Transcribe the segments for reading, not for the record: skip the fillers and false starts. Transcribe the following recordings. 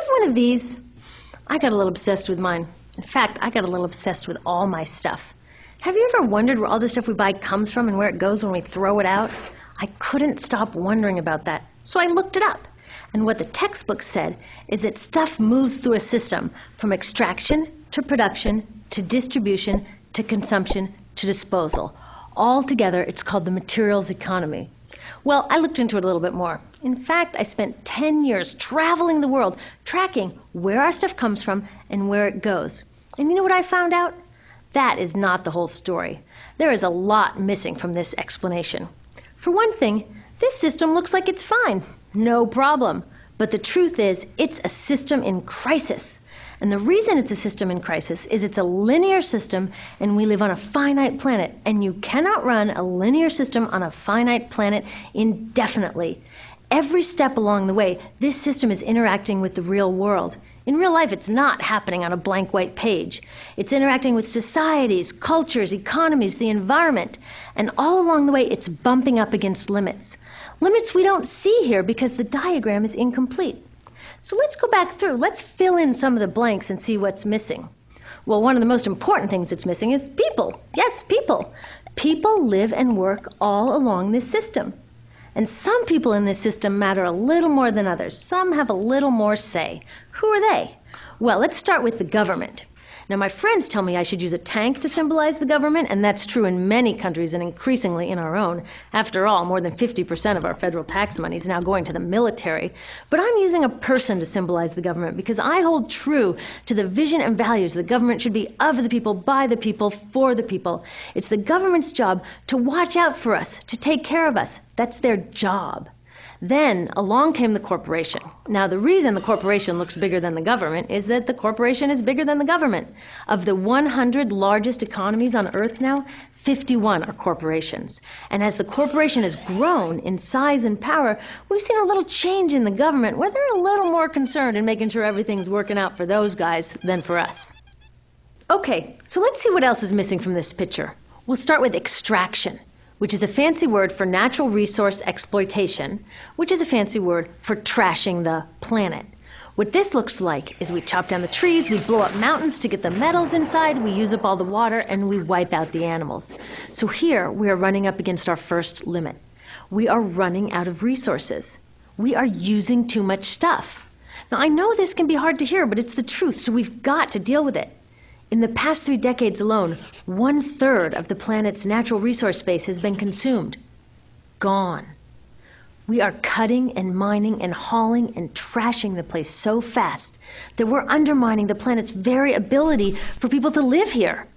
One of these, I got a little obsessed with mine. In fact, I got a little obsessed with all my stuff. Have you ever wondered where all the stuff we buy comes from and where it goes when we throw it out? I couldn't stop wondering about that, so I looked it up. And what the textbook said is that stuff moves through a system from extraction to production to distribution to consumption to disposal. All together, it's called the materials economy. Well, I looked into it a little bit more. In fact, I spent 10 years traveling the world, tracking where our stuff comes from and where it goes. And you know what I found out? That is not the whole story. There is a lot missing from this explanation. For one thing, this system looks like it's fine. No problem. But the truth is, it's a system in crisis. And the reason it's a system in crisis is it's a linear system and we live on a finite planet. And you cannot run a linear system on a finite planet indefinitely. Every step along the way, this system is interacting with the real world. In real life, it's not happening on a blank white page. It's interacting with societies, cultures, economies, the environment. And all along the way, it's bumping up against limits. Limits we don't see here because the diagram is incomplete. So let's go back through. Let's fill in some of the blanks and see what's missing. Well, one of the most important things that's missing is people. Yes, people. People live and work all along this system. And some people in this system matter a little more than others. Some have a little more say. Who are they? Well, let's start with the government. Now, my friends tell me I should use a tank to symbolize the government, and that's true in many countries and increasingly in our own. After all, more than 50% of our federal tax money is now going to the military. But I'm using a person to symbolize the government because I hold true to the vision and values the government should be of the people, by the people, for the people. It's the government's job to watch out for us, to take care of us. That's their job. Then along came the corporation. Now, the reason the corporation looks bigger than the government is that the corporation is bigger than the government. Of the 100 largest economies on Earth now, 51 are corporations. And as the corporation has grown in size and power, we've seen a little change in the government where they're a little more concerned in making sure everything's working out for those guys than for us. Okay, so let's see what else is missing from this picture. We'll start with extraction, which is a fancy word for natural resource exploitation, which is a fancy word for trashing the planet. What this looks like is we chop down the trees, we blow up mountains to get the metals inside, we use up all the water, and we wipe out the animals. So here we are running up against our first limit. We are running out of resources. We are using too much stuff. Now, I know this can be hard to hear, but it's the truth, so we've got to deal with it. In the past 3 decades alone, 1/3 of the planet's natural resource base has been consumed. Gone. We are cutting and mining and hauling and trashing the place so fast that we're undermining the planet's very ability for people to live here.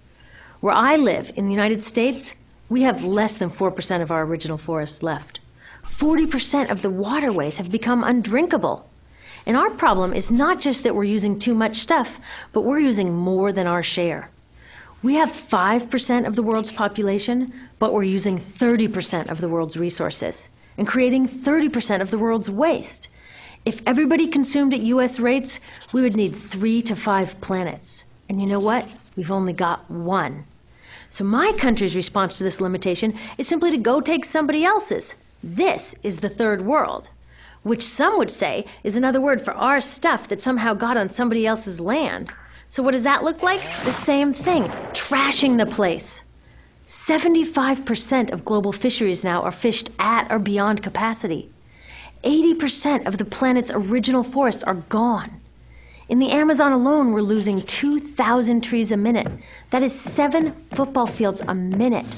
Where I live, in the United States, we have less than 4% of our original forests left. 40% of the waterways have become undrinkable. And our problem is not just that we're using too much stuff, but we're using more than our share. We have 5% of the world's population, but we're using 30% of the world's resources and creating 30% of the world's waste. If everybody consumed at US rates, we would need 3 to 5 planets. And you know what? We've only got 1. So my country's response to this limitation is simply to go take somebody else's. This is the third world, which some would say is another word for our stuff that somehow got on somebody else's land. So what does that look like? The same thing, trashing the place. 75% of global fisheries now are fished at or beyond capacity. 80% of the planet's original forests are gone. In the Amazon alone, we're losing 2,000 trees a minute. That is 7 football fields a minute.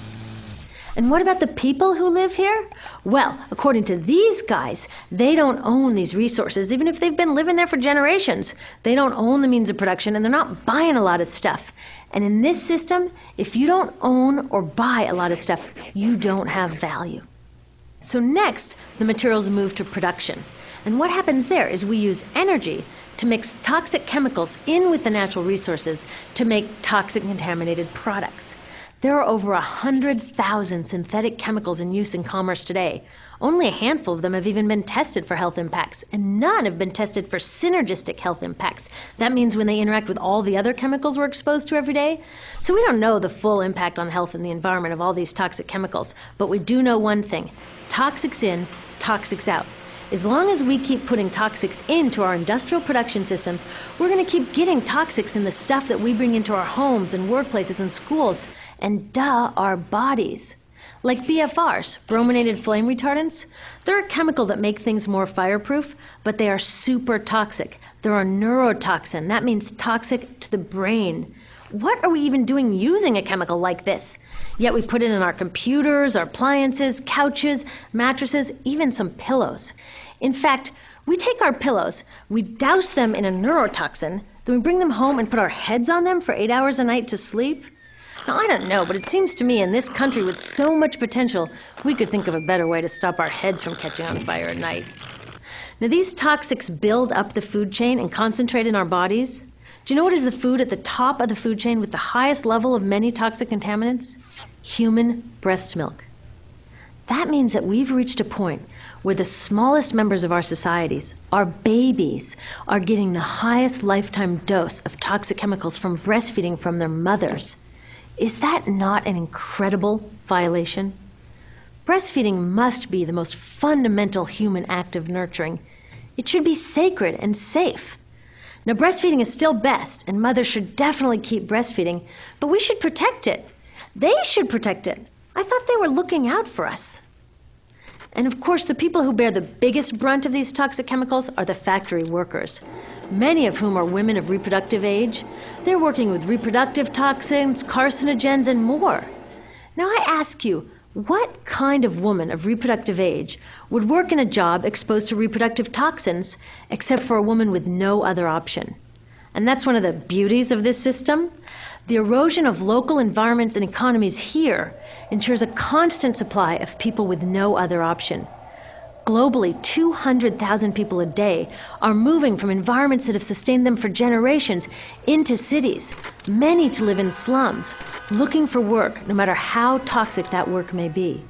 And what about the people who live here? Well, according to these guys, they don't own these resources, even if they've been living there for generations. They don't own the means of production, and they're not buying a lot of stuff. And in this system, if you don't own or buy a lot of stuff, you don't have value. So next, the materials move to production. And what happens there is we use energy to mix toxic chemicals in with the natural resources to make toxic contaminated products. There are over 100,000 synthetic chemicals in use in commerce today. Only a handful of them have even been tested for health impacts, and none have been tested for synergistic health impacts. That means when they interact with all the other chemicals we're exposed to every day. So we don't know the full impact on health and the environment of all these toxic chemicals, but we do know one thing: toxics in, toxics out. As long as we keep putting toxics into our industrial production systems, we're going to keep getting toxics in the stuff that we bring into our homes and workplaces and schools, and our bodies. Like BFRs, brominated flame retardants, they're a chemical that make things more fireproof, but they are super toxic. They're a neurotoxin. That means toxic to the brain. What are we even doing using a chemical like this? Yet we put it in our computers, our appliances, couches, mattresses, even some pillows. In fact, we take our pillows, we douse them in a neurotoxin, then we bring them home and put our heads on them for 8 hours a night to sleep. Now, I don't know, but it seems to me in this country with so much potential, we could think of a better way to stop our heads from catching on fire at night. Now, these toxics build up the food chain and concentrate in our bodies. Do you know what is the food at the top of the food chain with the highest level of many toxic contaminants? Human breast milk. That means that we've reached a point where the smallest members of our societies, our babies, are getting the highest lifetime dose of toxic chemicals from breastfeeding from their mothers. Is that not an incredible violation? Breastfeeding must be the most fundamental human act of nurturing. It should be sacred and safe. Now, breastfeeding is still best, and mothers should definitely keep breastfeeding, but we should protect it. They should protect it. I thought they were looking out for us. And of course, the people who bear the biggest brunt of these toxic chemicals are the factory workers, many of whom are women of reproductive age. They're working with reproductive toxins, carcinogens, and more. Now I ask you, what kind of woman of reproductive age would work in a job exposed to reproductive toxins except for a woman with no other option? And that's one of the beauties of this system. The erosion of local environments and economies here ensures a constant supply of people with no other option. Globally, 200,000 people a day are moving from environments that have sustained them for generations into cities, many to live in slums, looking for work, no matter how toxic that work may be.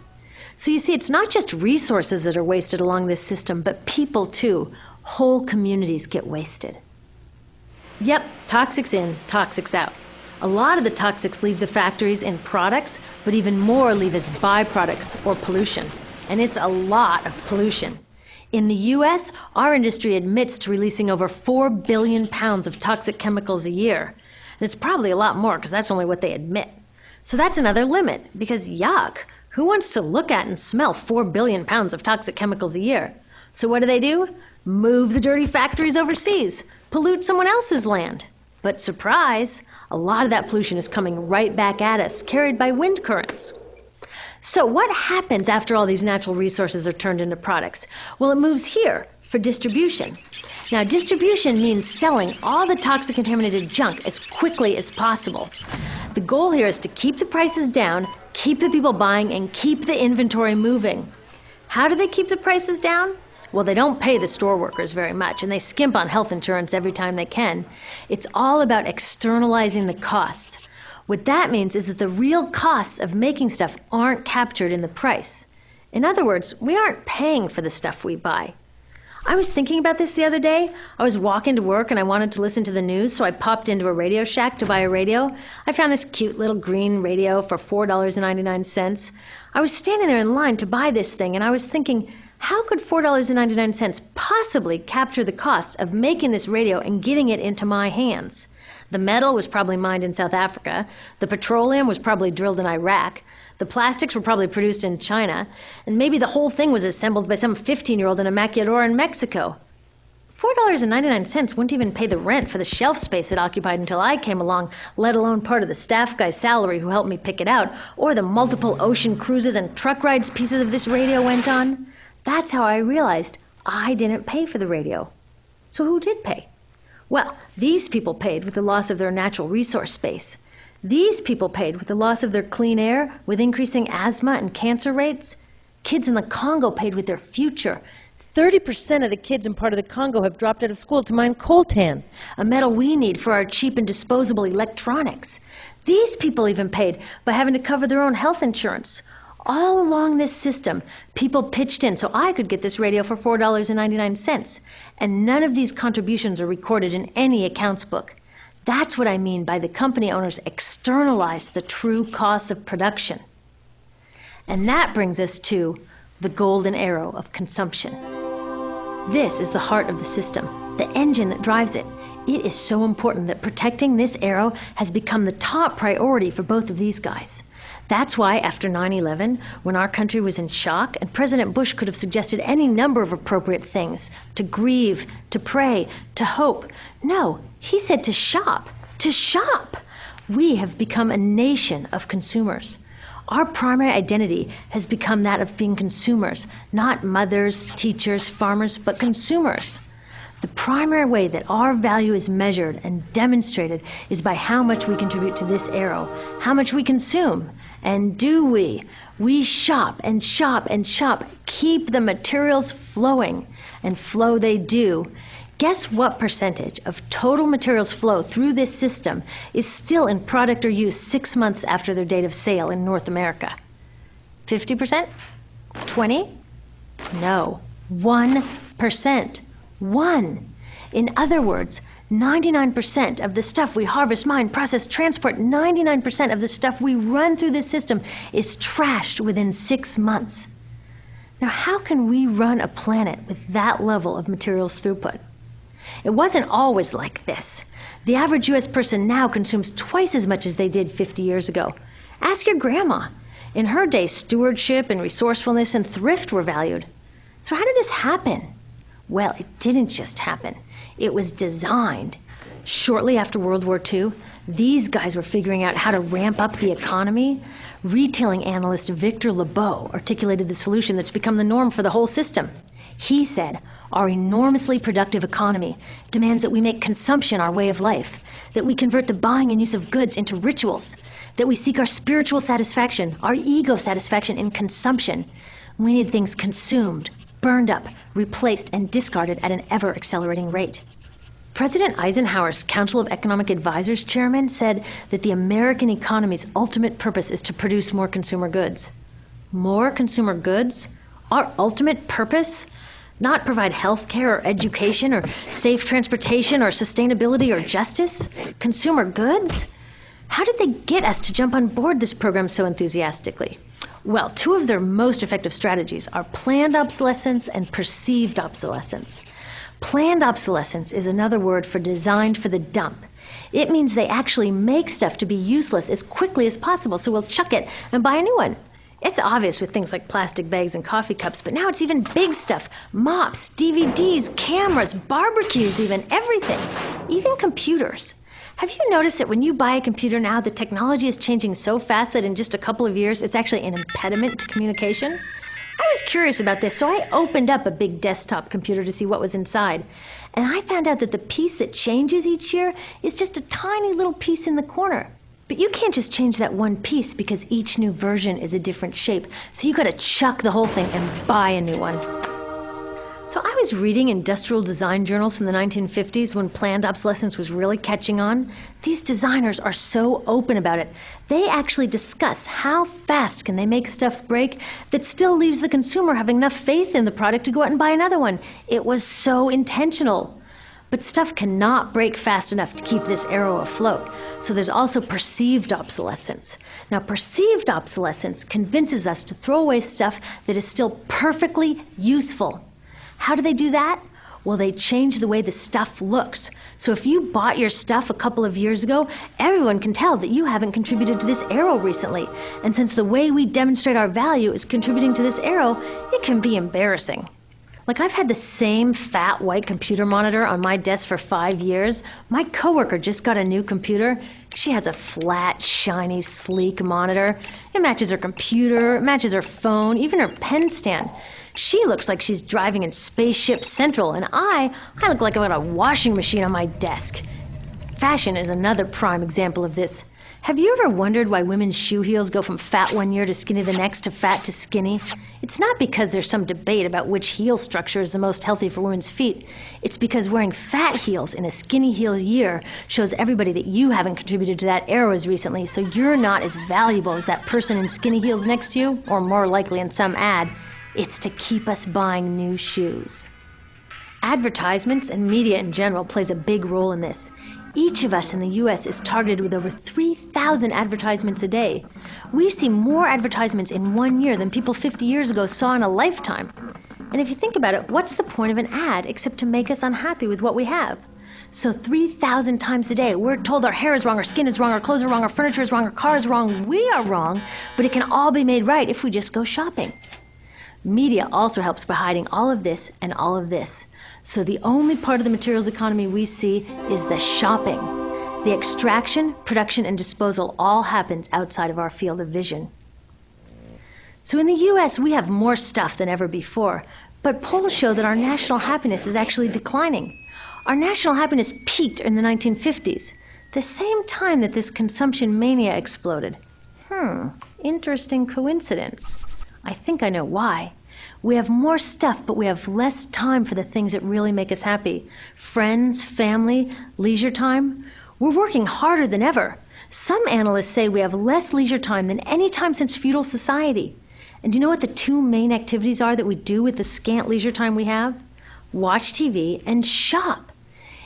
So you see, it's not just resources that are wasted along this system, but people too. Whole communities get wasted. Yep, toxics in, toxics out. A lot of the toxics leave the factories in products, but even more leave as byproducts or pollution. And it's a lot of pollution. In the US, our industry admits to releasing over 4 billion pounds of toxic chemicals a year. And it's probably a lot more, because that's only what they admit. So that's another limit, because yuck, who wants to look at and smell 4 billion pounds of toxic chemicals a year? So what do? Move the dirty factories overseas, pollute someone else's land. But surprise, a lot of that pollution is coming right back at us, carried by wind currents. So what happens after all these natural resources are turned into products? Well, it moves here for distribution. Now, distribution means selling all the toxic contaminated junk as quickly as possible. The goal here is to keep the prices down, keep the people buying, and keep the inventory moving. How do they keep the prices down? Well, they don't pay the store workers very much, and they skimp on health insurance every time they can. It's all about externalizing the costs. What that means is that the real costs of making stuff aren't captured in the price. In other words, we aren't paying for the stuff we buy. I was thinking about this the other day. I was walking to work and I wanted to listen to the news, so I popped into a Radio Shack to buy a radio. I found this cute little green radio for $4.99. I was standing there in line to buy this thing, and I was thinking, how could $4.99 possibly capture the cost of making this radio and getting it into my hands? The metal was probably mined in South Africa. The petroleum was probably drilled in Iraq. The plastics were probably produced in China. And maybe the whole thing was assembled by some 15-year-old in a maquiladora in Mexico. $4.99 wouldn't even pay the rent for the shelf space it occupied until I came along, let alone part of the staff guy's salary who helped me pick it out, or the multiple ocean cruises and truck rides pieces of this radio went on. That's how I realized I didn't pay for the radio. So who did pay? Well, these people paid with the loss of their natural resource space. These people paid with the loss of their clean air, with increasing asthma and cancer rates. Kids in the Congo paid with their future. 30% of the kids in part of the Congo have dropped out of school to mine coltan, a metal we need for our cheap and disposable electronics. These people even paid by having to cover their own health insurance. All along this system, people pitched in so I could get this radio for $4.99, and none of these contributions are recorded in any accounts book. That's what I mean by the company owners externalized the true costs of production. And that brings us to the golden arrow of consumption. This is the heart of the system, the engine that drives it. It is so important that protecting this arrow has become the top priority for both of these guys. That's why after 9/11, when our country was in shock, and President Bush could have suggested any number of appropriate things, to grieve, to pray, to hope. No, he said to shop, to shop. We have become a nation of consumers. Our primary identity has become that of being consumers, not mothers, teachers, farmers, but consumers. The primary way that our value is measured and demonstrated is by how much we contribute to this arrow, how much we consume. And do we? We shop and shop and shop, keep the materials flowing, and flow they do. Guess what percentage of total materials flow through this system is still in product or use 6 months after their date of sale in North America? 50%? 20? No, 1%. 1. In other words, 99% of the stuff we harvest, mine, process, transport, 99% of the stuff we run through this system is trashed within 6 months. Now, how can we run a planet with that level of materials throughput? It wasn't always like this. The average U.S. person now consumes twice as much as they did 50 years ago. Ask your grandma. In her day, stewardship and resourcefulness and thrift were valued. So how did this happen? Well, it didn't just happen. It was designed. Shortly after World War II, these guys were figuring out how to ramp up the economy. Retailing analyst Victor Lebeau articulated the solution that's become the norm for the whole system. He said, our enormously productive economy demands that we make consumption our way of life, that we convert the buying and use of goods into rituals, that we seek our spiritual satisfaction, our ego satisfaction in consumption. We need things consumed, burned up, replaced, and discarded at an ever-accelerating rate. President Eisenhower's Council of Economic Advisors chairman said that the American economy's ultimate purpose is to produce more consumer goods. More consumer goods? Our ultimate purpose? Not provide health care or education or safe transportation or sustainability or justice? Consumer goods? How did they get us to jump on board this program so enthusiastically? Well, two of their most effective strategies are planned obsolescence and perceived obsolescence. Planned obsolescence is another word for designed for the dump. It means they actually make stuff to be useless as quickly as possible, so we'll chuck it and buy a new one. It's obvious with things like plastic bags and coffee cups, but now it's even big stuff. Mops, DVDs, cameras, barbecues even, everything. Even computers. Have you noticed that when you buy a computer now, the technology is changing so fast that in just a couple of years, it's actually an impediment to communication? I was curious about this, so I opened up a big desktop computer to see what was inside. And I found out that the piece that changes each year is just a tiny little piece in the corner. But you can't just change that one piece because each new version is a different shape. So you gotta chuck the whole thing and buy a new one. So I was reading industrial design journals from the 1950s when planned obsolescence was really catching on. These designers are so open about it. They actually discuss how fast can they make stuff break that still leaves the consumer having enough faith in the product to go out and buy another one. It was so intentional. But stuff cannot break fast enough to keep this arrow afloat. So there's also perceived obsolescence. Now, perceived obsolescence convinces us to throw away stuff that is still perfectly useful. How do they do that? Well, they change the way the stuff looks. So if you bought your stuff a couple of years ago, everyone can tell that you haven't contributed to this arrow recently. And since the way we demonstrate our value is contributing to this arrow, it can be embarrassing. Like, I've had the same fat white computer monitor on my desk for 5 years. My coworker just got a new computer. She has a flat, shiny, sleek monitor. It matches her computer, it matches her phone, even her pen stand. She looks like she's driving in Spaceship Central, and I look like I've got a washing machine on my desk. Fashion is another prime example of this. Have you ever wondered why women's shoe heels go from fat one year to skinny the next to fat to skinny? It's not because there's some debate about which heel structure is the most healthy for women's feet. It's because wearing fat heels in a skinny heel year shows everybody that you haven't contributed to that era as recently, so you're not as valuable as that person in skinny heels next to you, or more likely in some ad. It's to keep us buying new shoes. Advertisements and media in general plays a big role in this. Each of us in the U.S. is targeted with over 3,000 advertisements a day. We see more advertisements in 1 year than people 50 years ago saw in a lifetime. And if you think about it, what's the point of an ad except to make us unhappy with what we have? So 3,000 times a day, we're told our hair is wrong, our skin is wrong, our clothes are wrong, our furniture is wrong, our car is wrong, we are wrong, but it can all be made right if we just go shopping. Media also helps by hiding all of this and all of this. So the only part of the materials economy we see is the shopping. The extraction, production, and disposal all happens outside of our field of vision. So in the US, we have more stuff than ever before, but polls show that our national happiness is actually declining. Our national happiness peaked in the 1950s, the same time that this consumption mania exploded. Interesting coincidence. I think I know why. We have more stuff, but we have less time for the things that really make us happy. Friends, family, leisure time. We're working harder than ever. Some analysts say we have less leisure time than any time since feudal society. And do you know what the two main activities are that we do with the scant leisure time we have? Watch TV and shop.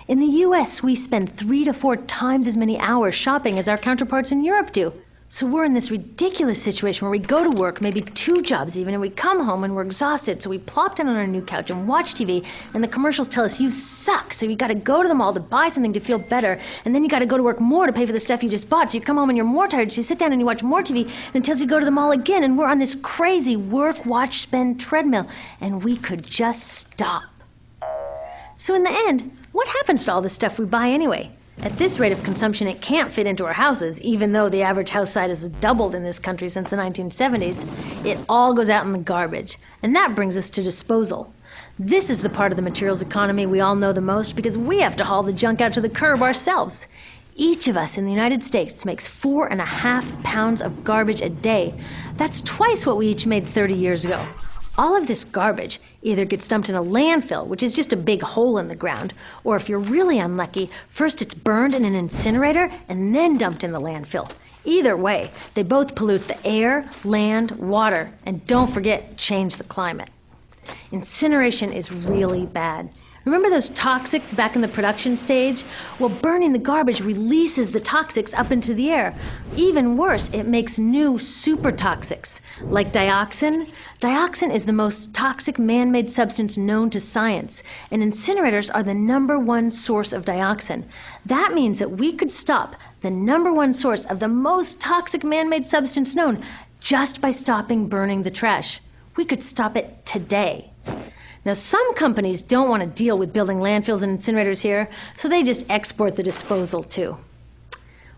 In the US, we spend 3 to 4 times as many hours shopping as our counterparts in Europe do. So we're in this ridiculous situation where we go to work, maybe 2 jobs even, and we come home and we're exhausted, so we plop down on our new couch and watch TV, and the commercials tell us you suck, so you gotta go to the mall to buy something to feel better, and then you gotta go to work more to pay for the stuff you just bought, so you come home and you're more tired, so you sit down and you watch more TV, and it tells you to go to the mall again, and we're on this crazy work, watch, spend treadmill, and we could just stop. So in the end, what happens to all the stuff we buy anyway? At this rate of consumption, it can't fit into our houses, even though the average house size has doubled in this country since the 1970s. It all goes out in the garbage. And that brings us to disposal. This is the part of the materials economy we all know the most because we have to haul the junk out to the curb ourselves. Each of us in the United States makes 4.5 pounds of garbage a day. That's twice what we each made 30 years ago. All of this garbage either gets dumped in a landfill, which is just a big hole in the ground, or if you're really unlucky, first it's burned in an incinerator and then dumped in the landfill. Either way, they both pollute the air, land, water, and don't forget, change the climate. Incineration is really bad. Remember those toxics back in the production stage? Well, burning the garbage releases the toxics up into the air. Even worse, it makes new super toxics, like dioxin. Dioxin is the most toxic man-made substance known to science, and incinerators are the #1 source of dioxin. That means that we could stop the #1 source of the most toxic man-made substance known just by stopping burning the trash. We could stop it today. Now, some companies don't want to deal with building landfills and incinerators here, so they just export the disposal too.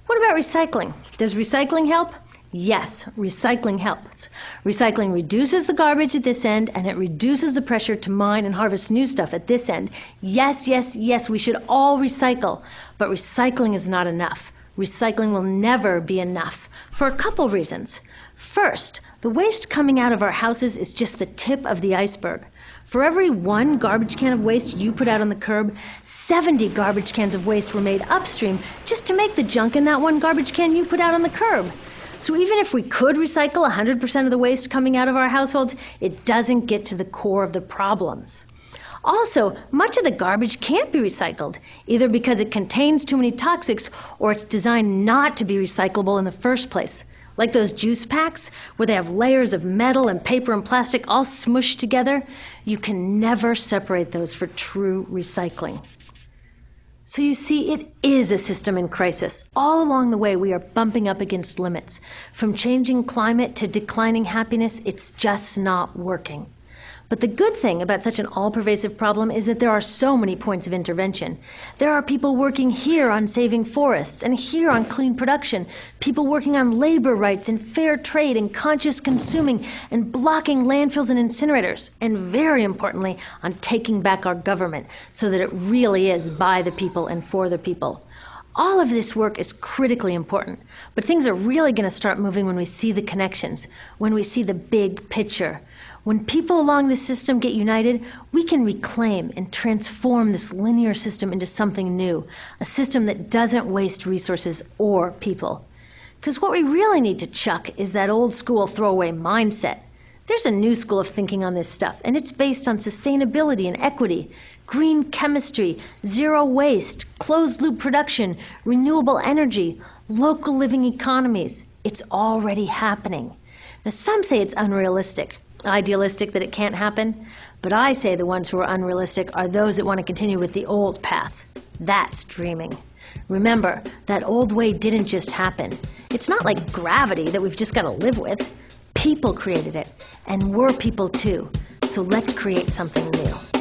What about recycling? Does recycling help? Yes, recycling helps. Recycling reduces the garbage at this end, and it reduces the pressure to mine and harvest new stuff at this end. Yes, yes, yes, we should all recycle, but recycling is not enough. Recycling will never be enough, for a couple reasons. First, the waste coming out of our houses is just the tip of the iceberg. For every 1 garbage can of waste you put out on the curb, 70 garbage cans of waste were made upstream just to make the junk in that 1 garbage can you put out on the curb. So even if we could recycle 100% of the waste coming out of our households, it doesn't get to the core of the problems. Also, much of the garbage can't be recycled, either because it contains too many toxics or it's designed not to be recyclable in the first place. Like those juice packs, where they have layers of metal and paper and plastic all smushed together, you can never separate those for true recycling. So you see, it is a system in crisis. All along the way, we are bumping up against limits. From changing climate to declining happiness, it's just not working. But the good thing about such an all-pervasive problem is that there are so many points of intervention. There are people working here on saving forests and here on clean production, people working on labor rights and fair trade and conscious consuming and blocking landfills and incinerators, and very importantly, on taking back our government so that it really is by the people and for the people. All of this work is critically important, but things are really going to start moving when we see the connections, when we see the big picture. When people along the system get united, we can reclaim and transform this linear system into something new, a system that doesn't waste resources or people. Because what we really need to chuck is that old school throwaway mindset. There's a new school of thinking on this stuff, and it's based on sustainability and equity, green chemistry, zero waste, closed-loop production, renewable energy, local living economies. It's already happening. Now, some say it's unrealistic, idealistic that it can't happen, but I say the ones who are unrealistic are those that want to continue with the old path. That's dreaming. Remember, that old way didn't just happen. It's not like gravity that we've just got to live with. People created it, and we're people too. So let's create something new.